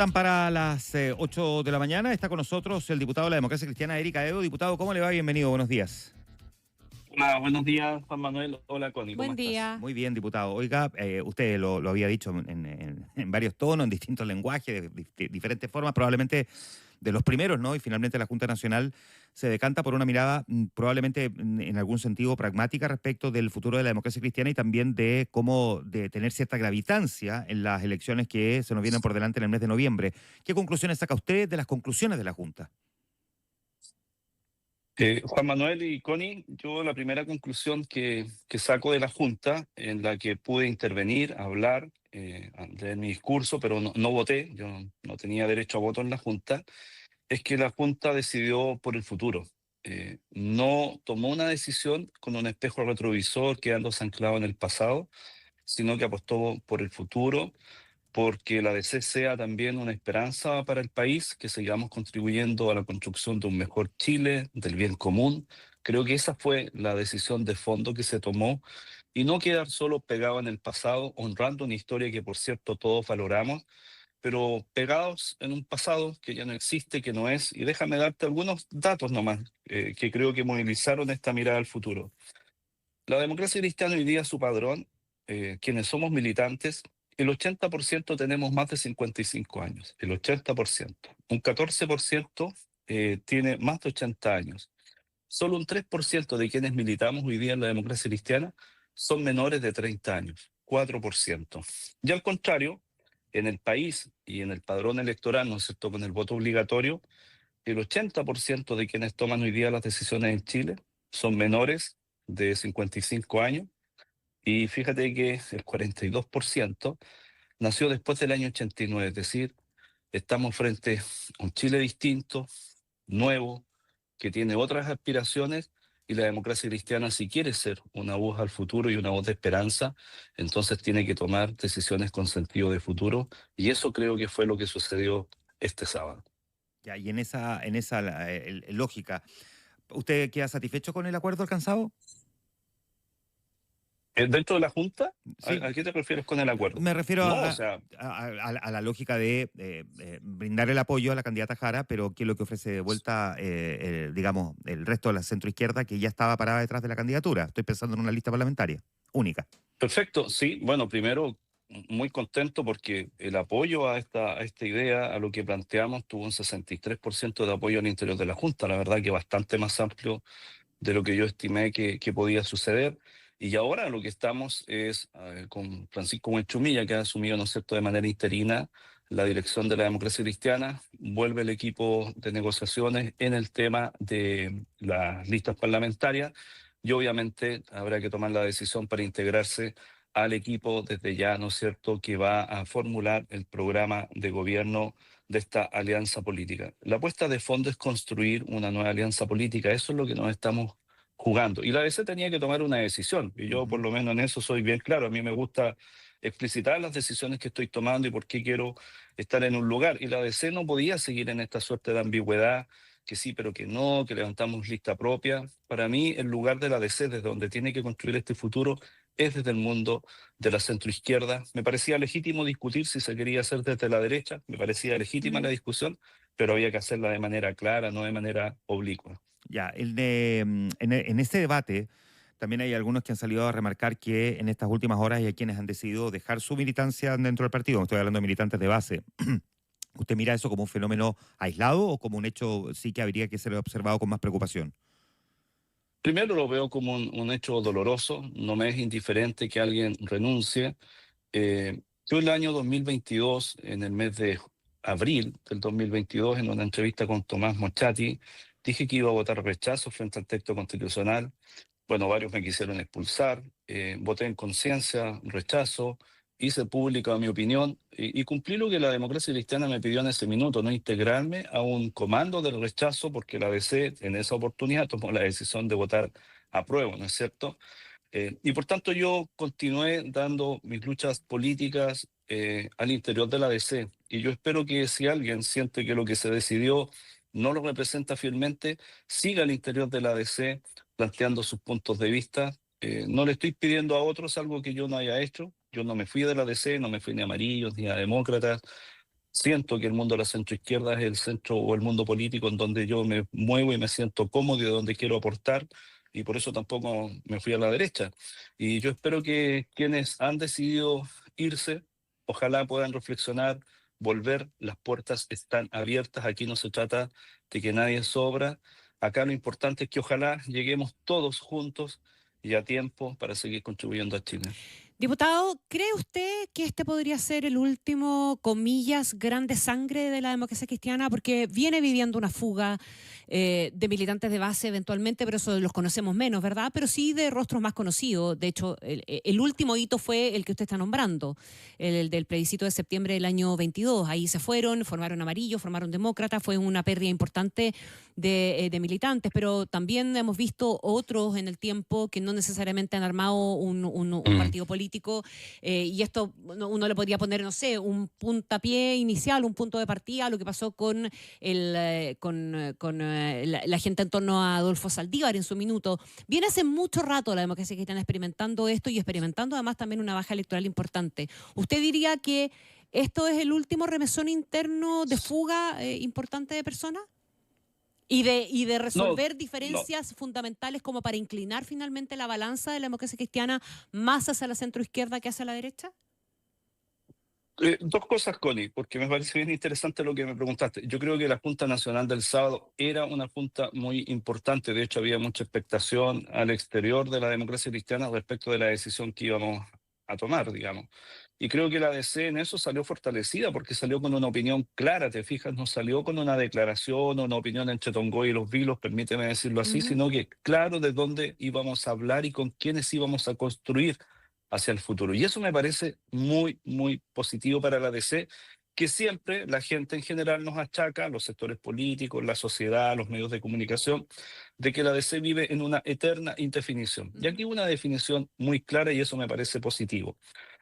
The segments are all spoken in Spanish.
Están para las 8 de la mañana. Está con nosotros el diputado de la Democracia Cristiana, Eric Aedo. Diputado, ¿cómo le va? Bienvenido, buenos días. Hola, buenos días, Juan Manuel. Hola, Connie, ¿cómo Buen estás? día. Muy bien, diputado. Oiga, usted lo había dicho en varios tonos, en distintos lenguajes, de diferentes formas, probablemente de los primeros, ¿no? Y finalmente la Junta Nacional se decanta por una mirada probablemente en algún sentido pragmática respecto del futuro de la democracia cristiana y también de cómo de tener cierta gravitancia en las elecciones que se nos vienen por delante en el mes de noviembre. ¿Qué conclusiones saca usted de las conclusiones de la Junta? Juan Manuel y Connie, yo la primera conclusión que saco de la Junta, en la que pude intervenir, hablar, leer mi discurso, pero no voté, yo no tenía derecho a voto en la Junta, es que la Junta decidió por el futuro. No tomó una decisión con un espejo retrovisor quedándose anclado en el pasado, sino que apostó por el futuro porque la DC sea también una esperanza para el país, que sigamos contribuyendo a la construcción de un mejor Chile, del bien común. Creo que esa fue la decisión de fondo que se tomó y no quedar solo pegado en el pasado, honrando una historia que por cierto todos valoramos, pero pegados en un pasado que ya no existe, que no es. Y déjame darte algunos datos nomás, que creo que movilizaron esta mirada al futuro. La democracia cristiana hoy día, su padrón, quienes somos militantes, el 80% tenemos más de 55 años, el 80%. Un 14% tiene más de 80 años. Solo un 3% de quienes militamos hoy día en la democracia cristiana son menores de 30 años, 4%. Y al contrario, en el país y en el padrón electoral, ¿no es cierto?, con el voto obligatorio, el 80% de quienes toman hoy día las decisiones en Chile son menores de 55 años y fíjate que el 42% nació después del año 89, es decir, estamos frente a un Chile distinto, nuevo, que tiene otras aspiraciones y la democracia cristiana, si quiere ser una voz al futuro y una voz de esperanza, entonces tiene que tomar decisiones con sentido de futuro y eso creo que fue lo que sucedió este sábado. Ya, y en esa lógica, ¿usted queda satisfecho con el acuerdo alcanzado? Dentro de la Junta, Sí, ¿a qué te refieres con el acuerdo? me refiero No, o sea, a la lógica de brindar el apoyo a la candidata Jara, pero ¿qué es lo que ofrece de vuelta, digamos, el resto de la centroizquierda que ya estaba parada detrás de la candidatura? Estoy pensando en una lista parlamentaria única. perfecto, sí. Bueno, primero, muy contento porque el apoyo a esta idea, a lo que planteamos, tuvo un 63% de apoyo al interior de la Junta. La verdad que bastante más amplio de lo que yo estimé que podía suceder. Y ahora lo que estamos es con Francisco Buenchumilla, que ha asumido, ¿no es cierto?, de manera interina la dirección de la democracia cristiana, vuelve el equipo de negociaciones en el tema de las listas parlamentarias y obviamente habrá que tomar la decisión para integrarse al equipo desde ya, ¿no es cierto?, que va a formular el programa de gobierno de esta alianza política. La apuesta de fondo es construir una nueva alianza política, eso es lo que nos estamos jugando. Y la DC tenía que tomar una decisión, y yo por Ujú. lo menos en eso soy bien claro, a mí me gusta explicitar las decisiones que estoy tomando y por qué quiero estar en un lugar. Y la DC no podía seguir en esta suerte de ambigüedad, que sí, pero que no, que levantamos lista propia. Para mí, el lugar de la DC, desde donde tiene que construir este futuro, es desde el mundo de la centroizquierda. Me parecía legítimo discutir si se quería hacer desde la derecha, me parecía legítima la Mm. discusión, pero había que hacerla de manera clara, no de manera oblicua. Ya, en este debate también hay algunos que han salido a remarcar que en estas últimas horas hay quienes han decidido dejar su militancia dentro del partido. Estoy hablando de militantes de base. ¿Usted mira eso como un fenómeno aislado o como un hecho sí que habría que ser observado con más preocupación? Primero lo veo como un hecho doloroso, no me es indiferente que alguien renuncie. Yo el año 2022, en el mes de abril del 2022, en una entrevista con Tomás Mochati, dije que iba a votar rechazo frente al texto constitucional. Bueno, varios me quisieron expulsar, voté en conciencia, rechazo, hice pública mi opinión y cumplí lo que la democracia cristiana me pidió en ese minuto, no integrarme a un comando del rechazo porque la DC en esa oportunidad tomó la decisión de votar a prueba, ¿no es cierto? Y por tanto yo continué dando mis luchas políticas al interior de la DC y yo espero que si alguien siente que lo que se decidió no lo representa fielmente, siga al interior de la DC planteando sus puntos de vista. No le estoy pidiendo a otros algo que yo no haya hecho. Yo no me fui de la DC, no me fui ni a amarillos ni a demócratas. siento que el mundo de la centroizquierda es el centro o el mundo político en donde yo me muevo y me siento cómodo y de donde quiero aportar, y por eso tampoco me fui a la derecha. Y yo espero que quienes han decidido irse, ojalá puedan reflexionar, volver, las puertas están abiertas, aquí no se trata de que nadie sobra, acá lo importante es que ojalá lleguemos todos juntos y a tiempo para seguir contribuyendo a Chile. Diputado, ¿cree usted que este podría ser el último, comillas, grande sangre de la democracia cristiana? Porque viene viviendo una fuga de militantes de base eventualmente, pero eso los conocemos menos, ¿verdad? Pero sí de rostros más conocidos. De hecho, el último hito fue el que usted está nombrando, el del plebiscito de septiembre del año 22. Ahí se fueron, formaron Amarillo, formaron Demócrata, fue una pérdida importante de militantes, pero también hemos visto otros en el tiempo que no necesariamente han armado un partido político, y esto uno le podría poner, no sé, un puntapié inicial, un punto de partida a lo que pasó con la gente en torno a Adolfo Saldívar en su minuto. Viene hace mucho rato la democracia cristiana experimentando esto y experimentando además también una baja electoral importante. ¿Usted diría que esto es el último remesón interno de fuga importante de personas? Y de No, resolver no. diferencias fundamentales como para inclinar finalmente la balanza de la democracia cristiana más hacia la centroizquierda que hacia la derecha. Dos cosas, Connie, porque me parece bien interesante lo que me preguntaste. Yo creo que la Junta Nacional del sábado era una junta muy importante. De hecho, había mucha expectación al exterior de la democracia cristiana respecto de la decisión que íbamos a tomar, digamos. Y creo que la DC en eso salió fortalecida porque salió con una opinión clara, te fijas, no salió con una declaración o una opinión entre Tongoy y los Vilos, permíteme decirlo así, Ujú. sino que claro de dónde íbamos a hablar y con quiénes íbamos a construir hacia el futuro. Y eso me parece muy, muy positivo para la DC, que siempre la gente en general nos achaca, los sectores políticos, la sociedad, los medios de comunicación, de que la DC vive en una eterna indefinición. Y aquí una definición muy clara y eso me parece positivo.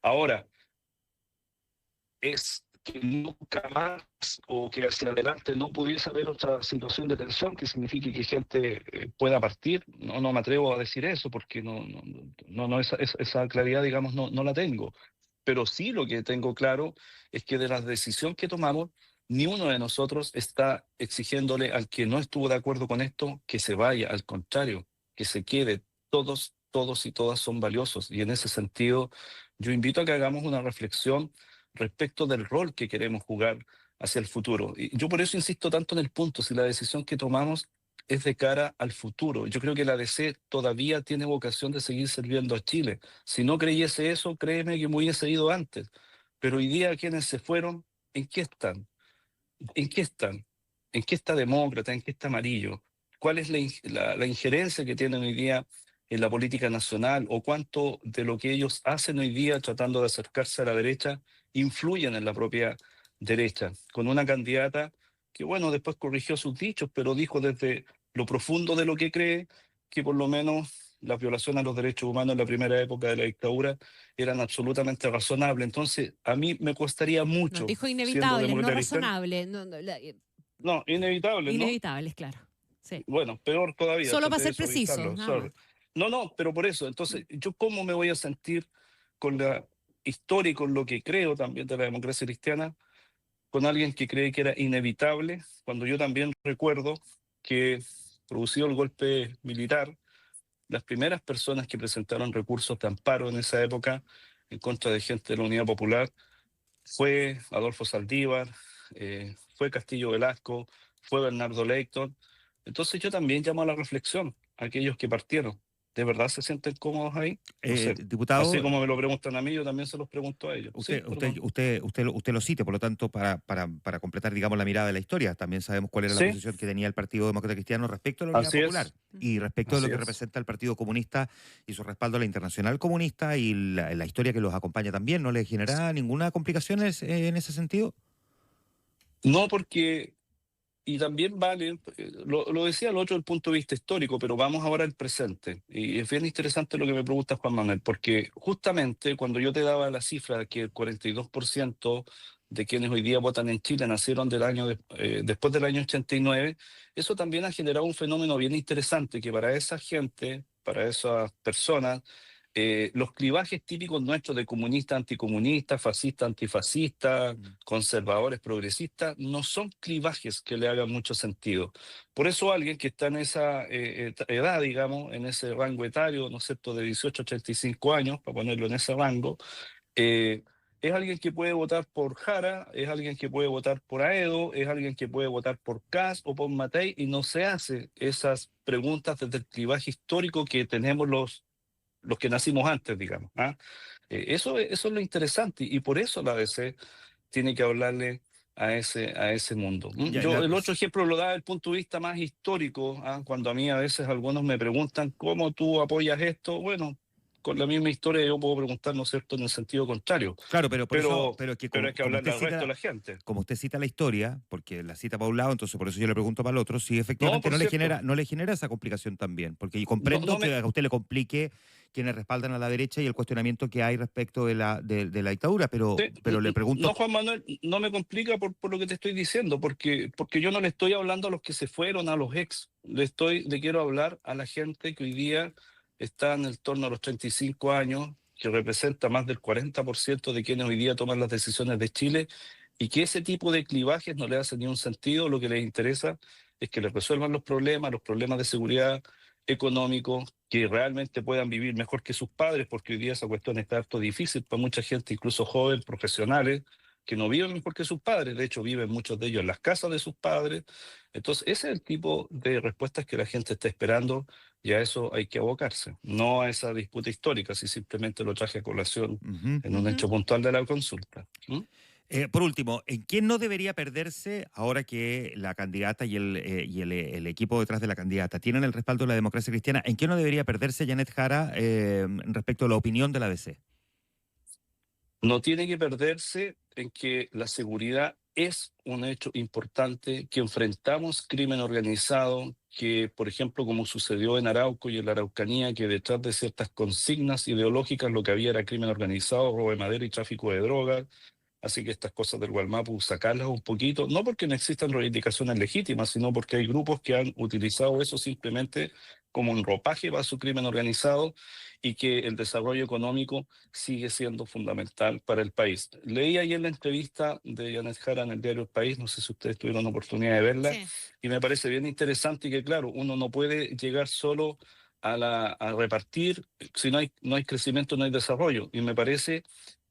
Ahora, es que nunca más o que hacia adelante no pudiese haber otra situación de tensión que signifique que gente pueda partir. No, no me atrevo a decir eso porque esa claridad, digamos, no la tengo. Pero sí lo que tengo claro es que de la decisión que tomamos, ni uno de nosotros está exigiéndole al que no estuvo de acuerdo con esto que se vaya, al contrario, que se quede. Todos y todas son valiosos. Y en ese sentido, yo invito a que hagamos una reflexión respecto del rol que queremos jugar hacia el futuro. Y yo por eso insisto tanto en el punto, si la decisión que tomamos es de cara al futuro. Yo creo que la DC todavía tiene vocación de seguir sirviendo a Chile. Si no creyese eso, créeme que me hubiese ido antes. Pero hoy día quienes se fueron, ¿en qué están? ¿En qué están? ¿En qué está Demócrata? ¿En qué está Amarillo? ¿Cuál es la injerencia que tienen hoy día en la política nacional? ¿O cuánto de lo que ellos hacen hoy día tratando de acercarse a la derecha influyen en la propia derecha? Con una candidata que, bueno, después corrigió sus dichos, pero dijo desde lo profundo de lo que cree que por lo menos las violaciones a los derechos humanos en la primera época de la dictadura eran absolutamente razonables. Entonces, a mí me costaría Nos mucho, dijo siendo inevitables, no demócrata cristiano, razonables, no, inevitable, ¿no? inevitables, claro. Sí. Bueno, peor todavía, Solo para traté de ser precisos, suavizarlo, nada más. sorry. No, no, pero por eso, Mm. entonces, ¿yo cómo me voy a sentir con la historia y con lo que creo también de la democracia cristiana, con alguien que cree que era inevitable, cuando yo también recuerdo que, producido el golpe militar, las primeras personas que presentaron recursos de amparo en esa época en contra de gente de la Unidad Popular fue Adolfo Saldívar, fue Castillo Velasco, fue Bernardo Leighton. Entonces yo también llamo a la reflexión a aquellos que partieron. ¿De verdad se sienten cómodos ahí? No sé. Así Diputado, como me lo preguntan a mí, yo también se los pregunto a ellos. Sí, perdón. usted lo cite, por lo tanto, para completar, digamos, la mirada de la historia, también sabemos cuál era la Sí, posición que tenía el Partido Demócrata Cristiano respecto a la Unidad así Popular es, y respecto de lo así que es. representa el Partido Comunista y su respaldo a la Internacional Comunista y la historia que los acompaña también. ¿No le genera ninguna complicación en ese sentido? No porque, y también vale, lo decía el otro del punto de vista histórico, pero vamos ahora al presente. Y es bien interesante lo que me pregunta Juan Manuel, porque justamente cuando yo te daba la cifra de que el 42% de quienes hoy día votan en Chile nacieron después del año 89, eso también ha generado un fenómeno bien interesante, que para esa gente, para esas personas, los clivajes típicos nuestros de comunista anticomunista, fascista antifascista, conservadores progresistas, no son clivajes que le hagan mucho sentido. Por eso alguien que está en esa edad, digamos, en ese rango etario, ¿no es cierto?, de 18 a 35 años, para ponerlo en ese rango, es alguien que puede votar por Jara, es alguien que puede votar por Aedo, es alguien que puede votar por Kast o por Matei, y no se hace esas preguntas desde el clivaje histórico que tenemos los que nacimos antes, digamos. ¿Ah? Eso es lo interesante, y por eso la DC tiene que hablarle a ese mundo. Yo el otro ejemplo lo da desde el punto de vista más histórico, cuando a mí a veces algunos me preguntan ¿cómo tú apoyas esto? Bueno, con la misma historia yo puedo preguntar, ¿no es cierto?, en el sentido contrario. Claro, pero Es que hay que hablarle al resto de la gente. Como usted cita la historia, porque la cita para un lado, entonces por eso yo le pregunto para el otro, si efectivamente no le genera esa complicación también, porque yo comprendo que a usted le complique quienes respaldan a la derecha y el cuestionamiento que hay respecto de la dictadura, pero le pregunto... No, Juan Manuel, no me complica por lo que te estoy diciendo, porque yo no le estoy hablando a los que se fueron, a los ex, le quiero hablar a la gente que hoy día está en el torno a los 35 años, que representa más del 40% de quienes hoy día toman las decisiones de Chile, y que ese tipo de clivajes no le hace ni un sentido. Lo que les interesa es que les resuelvan los problemas de seguridad económico, que realmente puedan vivir mejor que sus padres, porque hoy día esa cuestión está harto difícil para mucha gente, incluso jóvenes, profesionales, que no viven mejor que sus padres. De hecho, viven muchos de ellos en las casas de sus padres. Entonces, ese es el tipo de respuestas que la gente está esperando, y a eso hay que abocarse, no a esa disputa histórica, si simplemente lo traje a colación en un hecho puntual de la consulta. Por último, ¿en quién no debería perderse ahora que la candidata y el equipo detrás de la candidata tienen el respaldo de la democracia cristiana? ¿En qué no debería perderse Janet Jara respecto a la opinión de la DC? No tiene que perderse en que la seguridad es un hecho importante, que enfrentamos crimen organizado, que, por ejemplo, como sucedió en Arauco y en la Araucanía, que detrás de ciertas consignas ideológicas lo que había era crimen organizado, robo de madera y tráfico de drogas. Así que estas cosas del Gualmapu, sacarlas un poquito, no porque no existan reivindicaciones legítimas, sino porque hay grupos que han utilizado eso simplemente como un ropaje para su crimen organizado, y que el desarrollo económico sigue siendo fundamental para el país. Leí ayer la entrevista de Janet Jara en el diario El País, no sé si ustedes tuvieron la oportunidad de verla, Sí. y me parece bien interesante, y que claro, uno no puede llegar solo a repartir, si no hay crecimiento, no hay desarrollo, y me parece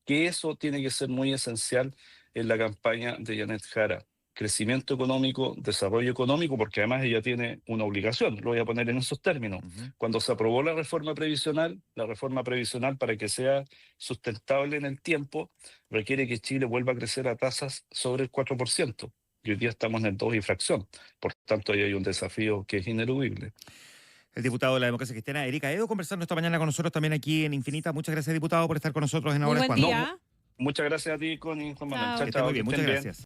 que eso tiene que ser muy esencial en la campaña de Janet Jara. Crecimiento económico, desarrollo económico, porque además ella tiene una obligación, lo voy a poner en esos términos. Cuando se aprobó la reforma previsional para que sea sustentable en el tiempo, requiere que Chile vuelva a crecer a tasas sobre el 4%. Y hoy día estamos en el 2 y fracción. Por tanto, ahí hay un desafío que es ineludible. El diputado de la democracia cristiana, Erika Edo, conversando esta mañana con nosotros también aquí en Infinita. Muchas gracias, diputado, por estar con nosotros en Ahora es Cuando. Muchas gracias a ti, Connie, Juan Manuel. Chao. Chao, Que esté muy bien, que muchas estén gracias.